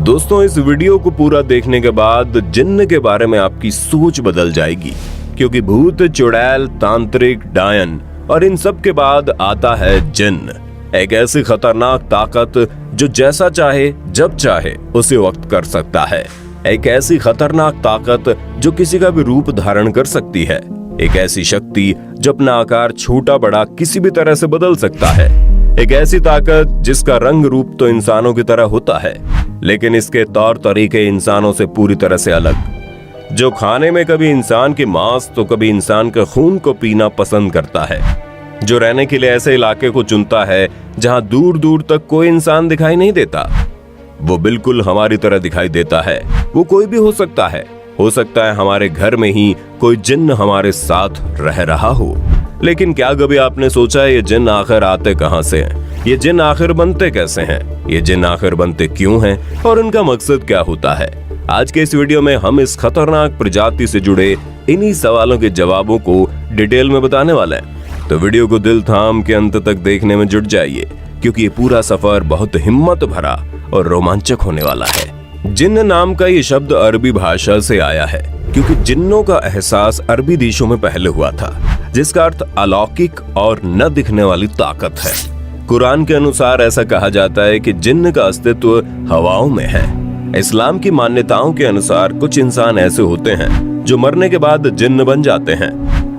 दोस्तों, इस वीडियो को पूरा देखने के बाद जिन्न के बारे में आपकी सोच बदल जाएगी, क्योंकि भूत, चुड़ैल, तांत्रिक, डायन और इन सब के बाद आता है जिन्न, एक ऐसी खतरनाक ताकत जो जैसा चाहे जब चाहे उसी वक्त कर सकता है। एक ऐसी खतरनाक ताकत जो किसी का भी रूप धारण कर सकती है। एक ऐसी शक्ति जो अपना आकार छोटा बड़ा किसी भी तरह से बदल सकता है। एक ऐसी ताकत जिसका रंग रूप तो इंसानों की तरह होता है, लेकिन इसके तौर तरीके इंसानों से पूरी तरह से अलग। जो खाने में कभी इंसान के मांस तो कभी इंसान के खून को पीना पसंद करता है। जो रहने के लिए ऐसे इलाके को चुनता है जहां दूर दूर तक कोई इंसान दिखाई नहीं देता। वो बिल्कुल हमारी तरह दिखाई देता है। वो कोई भी हो सकता है हमारे घर में ही कोई जिन्न हमारे साथ रह रहा हो। लेकिन क्या कभी आपने सोचा है ये जिन्न आखिर आते कहां से हैं? ये जिन्न आखिर बनते कैसे हैं? ये जिन्न आखिर बनते क्यों हैं? और इनका मकसद क्या होता है? आज के इस वीडियो में हम इस खतरनाक प्रजाति से जुड़े इन्हीं सवालों के जवाबों को डिटेल में बताने वाले हैं। तो वीडियो को दिल थाम के अंत तक देखने में जुट जाइए, क्योंकि ये पूरा सफर बहुत हिम्मत भरा और रोमांचक होने वाला है। जिन्न नाम का ये शब्द अरबी भाषा से आया है, क्योंकि जिन्नों का एहसास अरबी देशों में पहले हुआ था, जिसका अर्थ अलौकिक और न दिखने वाली ताकत है। कुरान के अनुसार ऐसा कहा जाता है कि जिन्न का अस्तित्व हवाओं में है। इस्लाम की मान्यताओं के अनुसार कुछ इंसान ऐसे होते हैं जो मरने के बाद जिन्न बन जाते हैं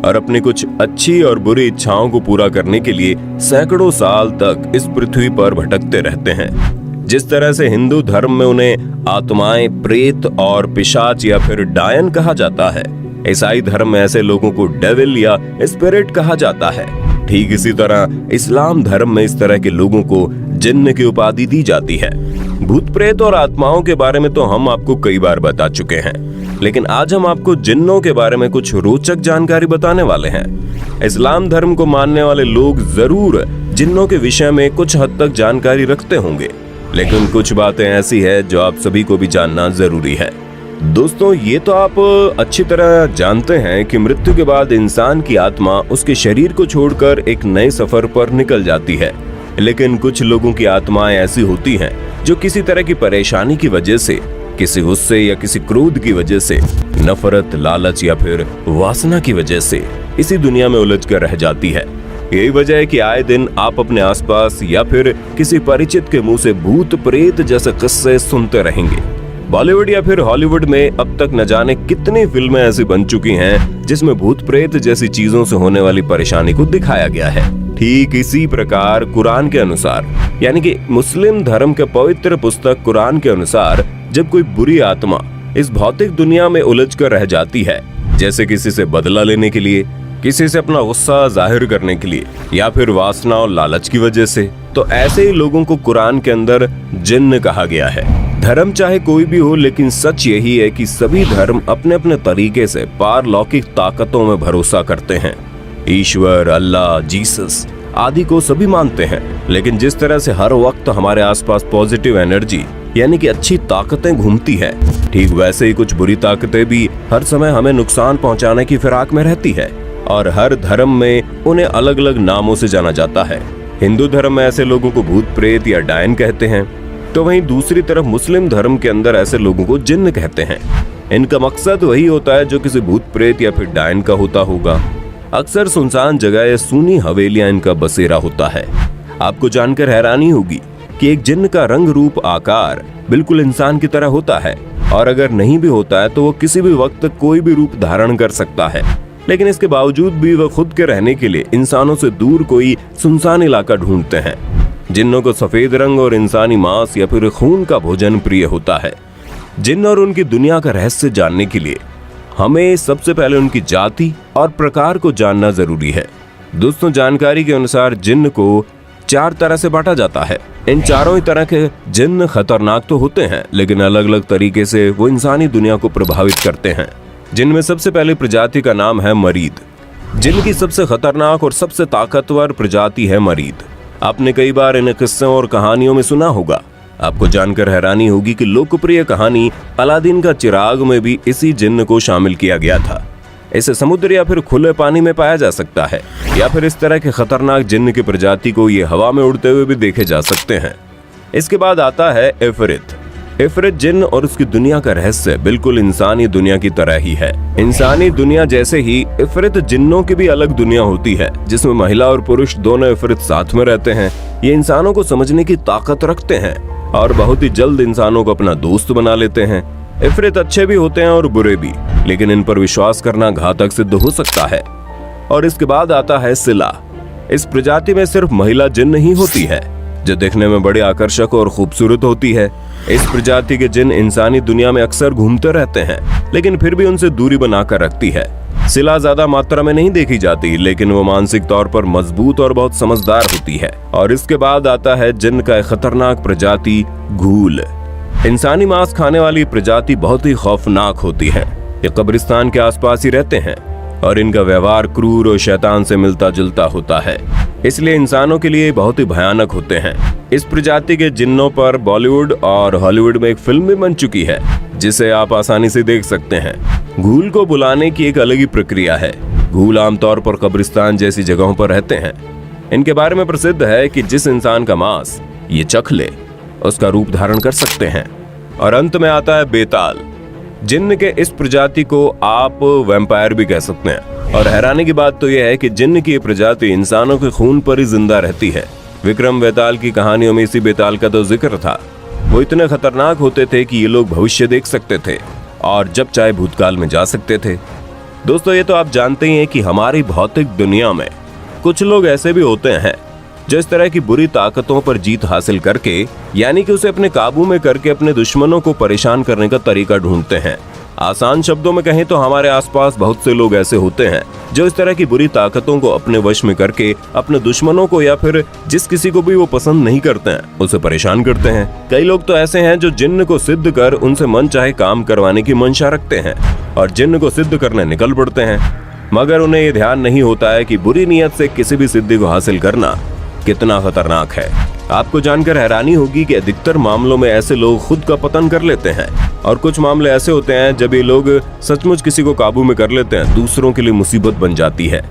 और अपनी कुछ अच्छी और बुरी इच्छाओं को पूरा करने के लिए सैकड़ों साल तक इस पृथ्वी पर भटकते रहते हैं। जिस तरह से हिंदू धर्म में उन्हें आत्माएं, प्रेत और पिशाच या फिर डायन कहा जाता है, ईसाई धर्म में ऐसे लोगों को डेविल या स्पिरिट कहा जाता है। ठीक इसी तरह इस्लाम धर्म में इस तरह के लोगों को जिन्न की उपाधि दी जाती है। भूत प्रेत और आत्माओं के बारे में तो हम आपको कई बार बता चुके हैं, लेकिन आज हम आपको जिन्नों के बारे में कुछ रोचक जानकारी बताने वाले हैं। इस्लाम धर्म को मानने वाले लोग जरूर जिन्नों के विषय में कुछ हद तक जानकारी रखते होंगे, लेकिन कुछ बातें ऐसी है जो आप सभी को भी जानना जरूरी है। दोस्तों, ये तो आप अच्छी तरह जानते हैं कि मृत्यु के बाद इंसान की आत्मा उसके शरीर को छोड़कर एक नए सफर पर निकल जाती है। लेकिन कुछ लोगों की आत्माएं ऐसी होती हैं जो किसी तरह की परेशानी की वजह से, किसी गुस्से या किसी क्रोध की वजह से, नफरत, लालच या फिर वासना की वजह से इसी दुनिया में उलझ कर रह जाती है। यही वजह है कि आए दिन आप अपने आसपास या फिर किसी परिचित के मुंह से भूत प्रेत जैसे किस्से सुनते रहेंगे। बॉलीवुड या फिर हॉलीवुड में अब तक न जाने कितनी फिल्में ऐसी बन चुकी हैं जिसमें भूत प्रेत जैसी चीजों से होने वाली परेशानी को दिखाया गया है। ठीक इसी प्रकार कुरान के अनुसार, यानी कि मुस्लिम धर्म के पवित्र पुस्तक कुरान के अनुसार, जब कोई बुरी आत्मा इस भौतिक दुनिया में उलझ कर रह जाती है, जैसे किसी से बदला लेने के लिए, किसी से अपना गुस्सा जाहिर करने के लिए या फिर वासना और लालच की वजह से, तो ऐसे ही लोगों को कुरान के अंदर जिन्न कहा गया है। धर्म चाहे कोई भी हो, लेकिन सच यही है कि सभी धर्म अपने अपने तरीके से पारलौकिक ताकतों में भरोसा करते हैं। ईश्वर, अल्लाह, जीसस आदि को सभी मानते हैं, लेकिन जिस तरह से हर वक्त हमारे आसपास पॉजिटिव एनर्जी यानी कि अच्छी ताकतें घूमती है, ठीक वैसे ही कुछ बुरी ताकतें भी हर समय हमें नुकसान पहुंचाने की फिराक में रहती है, और हर धर्म में उन्हें अलग अलग नामों से जाना जाता है। हिंदू धर्म में ऐसे लोगों को भूत प्रेत या डायन कहते हैं, तो वहीं दूसरी तरफ मुस्लिम धर्म के अंदर ऐसे लोगों को जिन्न कहते हैं। इनका मकसद वही होता है जो किसी भूत प्रेत या फिर डायन का होता होगा। अक्सर सुनसान जगह या सूनी हवेलियां इनका बसेरा होता है। आपको जानकर हैरानी होगी कि एक जिन्न का रंग रूप आकार बिल्कुल इंसान की तरह होता है, और अगर नहीं भी होता है तो वो किसी भी वक्त कोई भी रूप धारण कर सकता है। लेकिन इसके बावजूद भी वह खुद के रहने के लिए इंसानों से दूर कोई सुनसान इलाका ढूंढते हैं। जिन्नों को सफेद रंग और इंसानी मांस या फिर खून का भोजन प्रिय होता है। जिन्न और उनकी दुनिया का रहस्य जानने के लिए हमें सबसे पहले उनकी जाति और प्रकार को जानना जरूरी है। दोस्तों, जानकारी के अनुसार जिन्न को 4 तरह से बांटा जाता है। इन चारों ही तरह के जिन्न खतरनाक तो होते हैं, लेकिन अलग अलग तरीके से वो इंसानी दुनिया को प्रभावित करते हैं। जिनमें सबसे पहली प्रजाति का नाम है मरीद। जिन्न की सबसे खतरनाक और सबसे ताकतवर प्रजाति है मरीद। आपने कई बार इन किस्सों और कहानियों में सुना होगा। आपको जानकर हैरानी होगी कि लोकप्रिय कहानी अलादीन का चिराग में भी इसी जिन्न को शामिल किया गया था। इसे समुद्र या फिर खुले पानी में पाया जा सकता है, या फिर इस तरह के खतरनाक जिन्न की प्रजाति को ये हवा में उड़ते हुए भी देखे जा सकते हैं। इसके बाद आता है इफरित। इफरित जिन्न और उसकी दुनिया का रहस्य बिल्कुल इंसानी दुनिया की तरह ही है। इंसानी दुनिया जैसे ही इफरित जिन्नों की भी अलग दुनिया होती है, जिसमें महिला और पुरुष दोनों इफरित साथ में रहते हैं। ये इंसानों को समझने की ताकत रखते हैं और बहुत ही जल्द इंसानों को अपना दोस्त बना लेते हैं। इफरित अच्छे भी होते हैं और बुरे भी, लेकिन इन पर विश्वास करना घातक सिद्ध हो सकता है। और इसके बाद आता है सिला। इस प्रजाति में सिर्फ महिला जिन्न ही होती है, जो देखने में बड़ी आकर्षक और खूबसूरत होती है। इस प्रजाति के जिन्न इंसानी दुनिया में अक्सर घूमते रहते हैं, लेकिन फिर भी उनसे दूरी बनाकर रखती है। सिला ज्यादा मात्रा में नहीं देखी जाती, लेकिन वो मानसिक तौर पर मजबूत और बहुत समझदार होती है। और इसके बाद आता है जिन्न का एक खतरनाक प्रजाति घूल। इंसानी मांस खाने वाली प्रजाति बहुत ही खौफनाक होती है। ये कब्रिस्तान के आसपास ही रहते हैं और इनका व्यवहार क्रूर और शैतान से मिलता जुलता होता है, इसलिए इंसानों के लिए बहुत ही भयानक होते हैं। इस प्रजाति के जिन्नों पर बॉलीवुड और हॉलीवुड में एक फिल्म भी बन चुकी है, जिसे आप आसानी से देख सकते हैं। घूल को बुलाने की एक अलग ही प्रक्रिया है। घूल आमतौर पर कब्रिस्तान जैसी जगहों पर रहते हैं। इनके बारे में प्रसिद्ध है कि जिस इंसान का मांस ये चख ले, उसका रूप धारण कर सकते हैं। और अंत में आता है बेताल। जिन्न के इस प्रजाति को आप वैम्पायर भी कह सकते हैं। और हैरानी की बात तो यह है कि जिन्न की प्रजाति इंसानों के खून पर ही जिंदा रहती है। विक्रम बेताल की कहानियों में इसी बेताल का तो जिक्र था। वो इतने खतरनाक होते थे कि ये लोग भविष्य देख सकते थे और जब चाहे भूतकाल में जा सकते थे। दोस्तों, ये तो आप जानते ही हैं कि हमारी भौतिक दुनिया में कुछ लोग ऐसे भी होते हैं जो इस तरह की बुरी ताकतों पर जीत हासिल करके, यानी कि उसे अपने काबू में करके अपने दुश्मनों को परेशान करने का तरीका ढूंढते हैं। आसान शब्दों में कहें तो हमारे आसपास बहुत से लोग ऐसे होते हैं जो इस तरह की बुरी ताकतों को अपने वश में करके अपने दुश्मनों को या फिर जिस किसी को भी वो पसंद नहीं करते हैं उसे परेशान करते हैं। कई लोग तो ऐसे हैं जो जिन्न को सिद्ध कर उनसे मन चाहे काम करवाने की मंशा रखते हैं और जिन्न को सिद्ध करने निकल पड़ते हैं, मगर उन्हें ये ध्यान नहीं होता है कि बुरी नीयत से किसी भी सिद्धि को हासिल करना कितना खतरनाक है। आपको जानकर हैरानी होगी कि अधिकतर मामलों में ऐसे लोग खुद का पतन कर लेते हैं और कुछ मामले ऐसे होते हैं जब ये लोग सचमुच किसी को काबू में कर लेते हैं, दूसरों के लिए मुसीबत बन जाती है।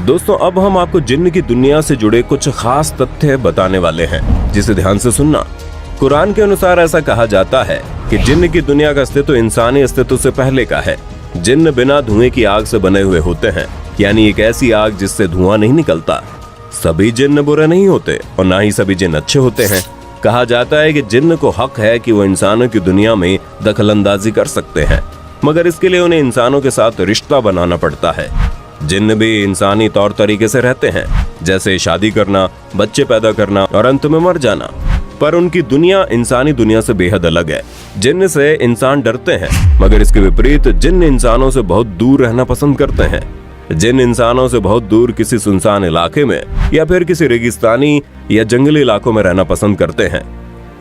दोस्तों, अब हम आपको जिन्न की दुनिया से जुड़े कुछ खास तथ्य बताने वाले हैं, जिसे ध्यान से सुनना। कुरान के अनुसार ऐसा कहा जाता है कि जिन्न की दुनिया का अस्तित्व इंसानी अस्तित्व से पहले का है। जिन्न बिना धुएं की आग से बने हुए होते हैं, यानी एक ऐसी आग जिससे धुआं नहीं निकलता। सभी जिन्न बुरे नहीं होते और ना ही सभी जिन्न अच्छे होते हैं। कहा जाता है कि जिन्न को हक है कि वो इंसानों की दुनिया में दखलंदाजी कर सकते हैं, मगर इसके लिए उन्हें इंसानों के साथ रिश्ता बनाना पड़ता है। जिन्न भी इंसानी तौर तरीके से रहते हैं, जैसे शादी करना, बच्चे पैदा करना और अंत में मर जाना, पर उनकी दुनिया इंसानी दुनिया से बेहद अलग है। जिन्न से इंसान डरते हैं, मगर इसके विपरीत जिन्न इंसानों से बहुत दूर रहना पसंद करते हैं। जिन्न इंसानों से बहुत दूर किसी सुनसान इलाके में या फिर किसी रेगिस्तानी या जंगली इलाकों में रहना पसंद करते हैं।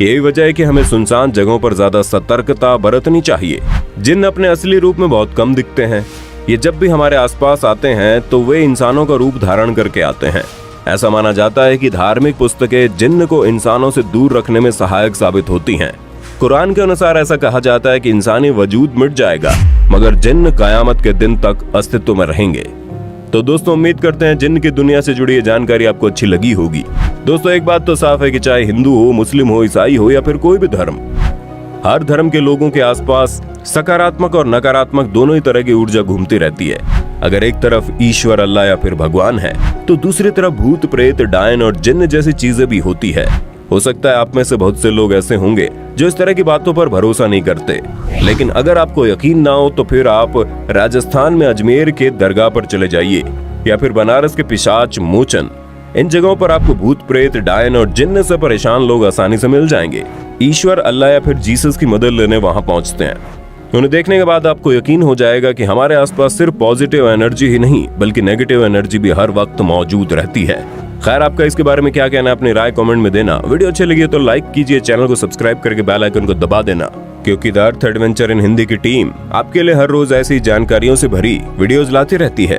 यही वजह है कि हमें सुनसान जगहों पर ज्यादा सतर्कता बरतनी चाहिए। जिन्न अपने असली रूप में बहुत कम दिखते हैं। ये जब भी हमारे आसपास आते हैं तो वे इंसानों का रूप धारण करके आते हैं। ऐसा माना जाता है कि धार्मिक पुस्तकें जिन्न को इंसानों से दूर रखने में सहायक साबित होती हैं। कुरान के अनुसार ऐसा कहा जाता है कि इंसानी वजूद मिट जाएगा, मगर जिन्न कयामत के दिन तक अस्तित्व में रहेंगे। तो दोस्तों, उम्मीद करते हैं जिन्न की दुनिया से जुड़ी ये जानकारी आपको अच्छी लगी होगी। दोस्तों, एक बात तो साफ है कि चाहे हिंदू हो, मुस्लिम हो, ईसाई हो या फिर कोई भी धर्म, हर धर्म के लोगों के आसपास सकारात्मक और नकारात्मक दोनों ही तरह की ऊर्जा घूमती रहती है। अगर एक तरफ ईश्वर, अल्लाह या फिर भगवान है, तो दूसरी तरफ भूत प्रेत, डायन और जिन्न जैसी चीजें भी होती है। हो सकता है आप में से बहुत से लोग ऐसे होंगे जो इस तरह की बातों पर भरोसा नहीं करते, लेकिन अगर आपको यकीन ना हो तो फिर आप राजस्थान में अजमेर के दरगाह पर चले जाइए या फिर बनारस के पिशाच मोचन। इन जगहों पर आपको भूत प्रेत, डायन और जिन्न से परेशान लोग आसानी से मिल जाएंगे। ईश्वर, अल्लाह या फिर जीसस की मदद लेने वहां पहुंचते हैं। उन्हें देखने के बाद आपको यकीन हो जाएगा कि हमारे आसपास सिर्फ पॉजिटिव एनर्जी ही नहीं बल्कि नेगेटिव एनर्जी भी हर वक्त मौजूद रहती है। खैर, आपका इसके बारे में क्या कहना है, अपनी राय कमेंट में देना। वीडियो अच्छी लगी तो लाइक कीजिए, चैनल को सब्सक्राइब करके बेल आइकन को दबा देना, क्योंकि the earth adventure in Hindi की टीम आपके लिए हर रोज ऐसी जानकारियों से भरी वीडियोस लाती रहती है।